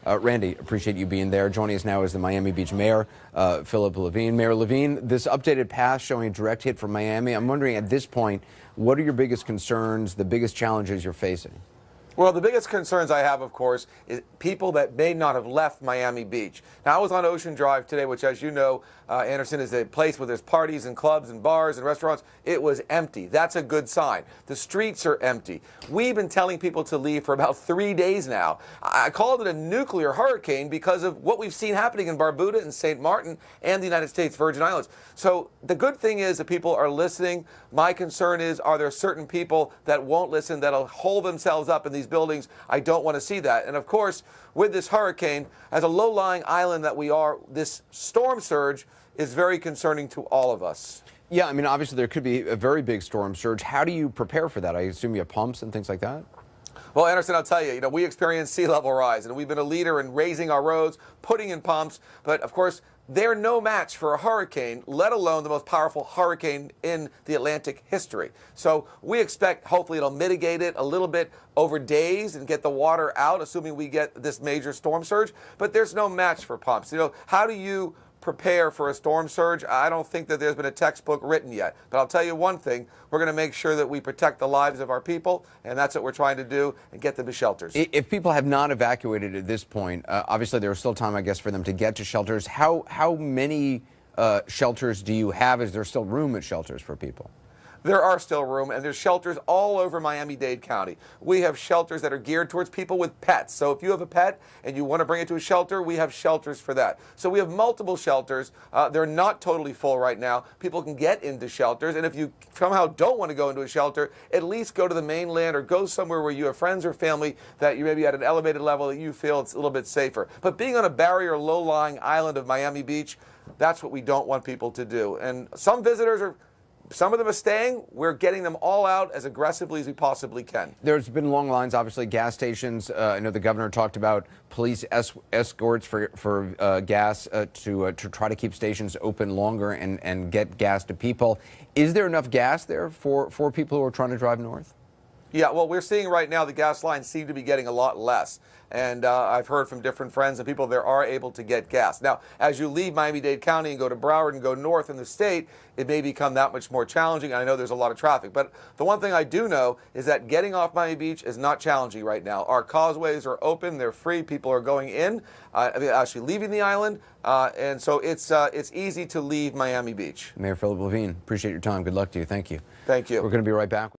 Randy, appreciate you being there. Joining us now is the Miami Beach Mayor, Philip Levine. Mayor Levine, this updated pass showing a direct hit from Miami. I'm wondering at this point, what are your biggest concerns, the biggest challenges you're facing? Well, the biggest concerns I have, of course, is people that may not have left Miami Beach. Now, I was on Ocean Drive today, which, as you know, Anderson, is a place where there's parties and clubs and bars and restaurants. It was empty. That's a good sign. The streets are empty. We've been telling people to leave for about 3 days now. I called it a nuclear hurricane because of what we've seen happening in Barbuda and St. Martin and the United States Virgin Islands. So the good thing is that people are listening. My concern is, are there certain people that won't listen, that'll hold themselves up in these buildings? I don't want to see that. And of course, with this hurricane, as a low-lying island that we are, this storm surge is very concerning to all of us. Yeah, I mean, obviously there could be a very big storm surge. How do you prepare for that? I assume you have pumps and things like that? Well, Anderson, I'll tell you, we experienced sea level rise, and we've been a leader in raising our roads, putting in pumps, but of course, they're no match for a hurricane, let alone the most powerful hurricane in the Atlantic history. So we expect, hopefully, it'll mitigate it a little bit over days and get the water out, assuming we get this major storm surge. But there's no match for pumps. How do you prepare for a storm surge? I don't think that there's been a textbook written yet. But I'll tell you one thing, we're going to make sure that we protect the lives of our people, and that's what we're trying to do, and get them to shelters. If people have not evacuated at this point, obviously there's still time, I guess, for them to get to shelters. How many shelters do you have? Is there still room at shelters for people? There are still room, and there's shelters all over Miami-Dade County. We have shelters that are geared towards people with pets. So if you have a pet and you want to bring it to a shelter, we have shelters for that. So we have multiple shelters. They're not totally full right now. People can get into shelters, and if you somehow don't want to go into a shelter, at least go to the mainland or go somewhere where you have friends or family that you may be at an elevated level that you feel it's a little bit safer. But being on a barrier, low-lying island of Miami Beach, that's what we don't want people to do. And some of them are staying. We're getting them all out as aggressively as we possibly can. There's been long lines, obviously, gas stations. I know the governor talked about police escorts for gas to try to keep stations open longer and get gas to people. Is there enough gas there for people who are trying to drive north? Yeah, well, we're seeing right now the gas lines seem to be getting a lot less. And I've heard from different friends and people there are able to get gas. Now, as you leave Miami-Dade County and go to Broward and go north in the state, it may become that much more challenging. And I know there's a lot of traffic. But the one thing I do know is that getting off Miami Beach is not challenging right now. Our causeways are open. They're free. People are going in, actually leaving the island. And so it's easy to leave Miami Beach. Mayor Philip Levine, appreciate your time. Good luck to you. Thank you. Thank you. We're going to be right back.